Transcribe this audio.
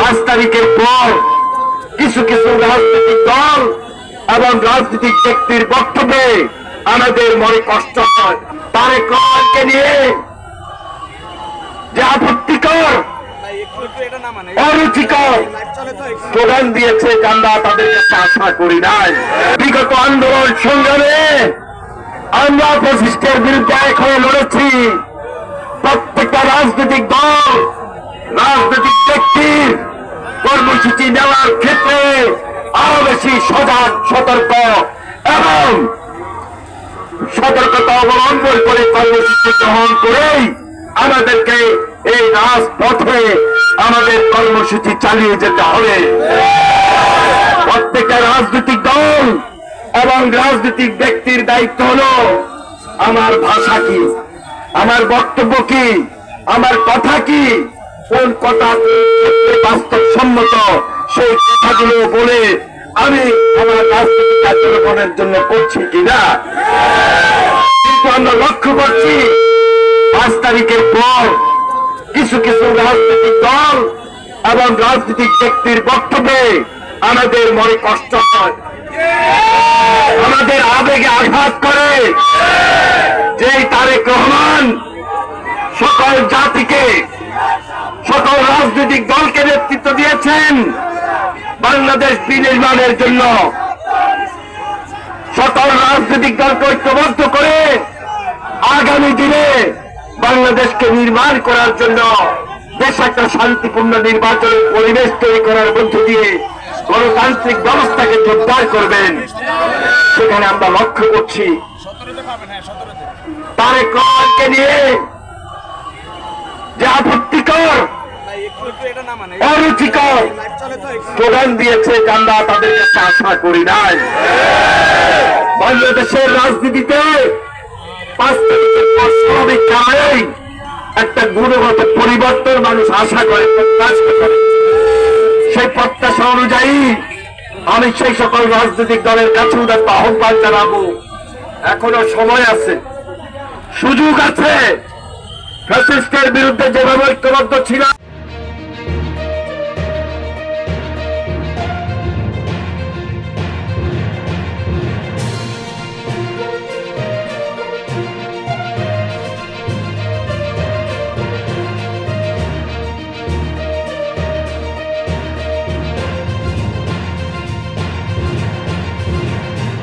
5 তারিখের পর কিছু কিছু রাজনৈতিক দল এবং রাজনৈতিক ব্যক্তির বক্তব্যে আমাদের মনে কষ্ট হয়। তারেক রহমানকে নিয়ে যে আপত্তিকর অরুচিকর স্লোগান দিয়েছে, আমরা তাদের কাছে আশা করি নাই। বিগত আন্দোলন সংগ্রামে আমরা ফ্যাসিস্টের বিরুদ্ধে এখনো লড়েছি। প্রত্যেকটা রাজনৈতিক দল, রাজনৈতিক ব্যক্তির কর্মসূচি নেওয়ার ক্ষেত্রে আরো বেশি সজাগ, সতর্ক এবং সতর্কতা অবলম্বন করে কর্মসূচি গ্রহণ করেই আমাদেরকে এই রাজপথে আমাদের কর্মসূচি চালিয়ে যেতে হবে। প্রত্যেকটা রাজনৈতিক দল এবং রাজনৈতিক ব্যক্তির দায়িত্ব হলো আমার ভাষা কি, আমার বক্তব্য কি, আমার কথা কি, কোন কথা বাস্তবসম্মত সেই কথাগুলো বলে আমি আমার রাজনৈতিক কার্যক্রমের জন্য করছি কিনা। কিন্তু আমরা লক্ষ্য করছি 5 তারিখের পর কিছু কিছু রাজনৈতিক দল এবং রাজনৈতিক ব্যক্তির বক্তব্যে আমাদের মনে কষ্ট হয়, আমাদের আবেগে আঘাত করে। যে তারেক রহমান সকল জাতিকে, সকল রাজনৈতিক দলকে নেতৃত্ব দিয়েছেন বাংলাদেশ বিনির্মাণের জন্য, সকল রাজনৈতিক দলকে ঐক্যবদ্ধ করে আগামী দিনে বাংলাদেশকে নির্মাণ করার জন্য দেশে একটা শান্তিপূর্ণ নির্বাচনের পরিবেশ তৈরি করার মধ্য দিয়ে গণতান্ত্রিক ব্যবস্থাকে জোরদার করবেন। সেখানে আমরা লক্ষ্য করছি তারেক রহমানকে নিয়ে যে আপত্তিকর অরুচিকর স্লোগান দিয়েছে, আমরা তাদের কাছে আশা করি নাই। বাংলাদেশের রাজনীতিতে 5 তারিখের পর স্বাভাবিক কারণেই একটা গুণগত পরিবর্তন মানুষ আশা করে, প্রত্যাশা করে। সেই প্রত্যাশা অনুযায়ী আমি সেই সকল রাজনৈতিক দলের কাছে উদাত্ত আহ্বান জানাবো, এখনো সময় আছে, সুযোগ আছে। ফ্যাসিস্টের বিরুদ্ধে যেভাবে ঐক্যবদ্ধ ছিল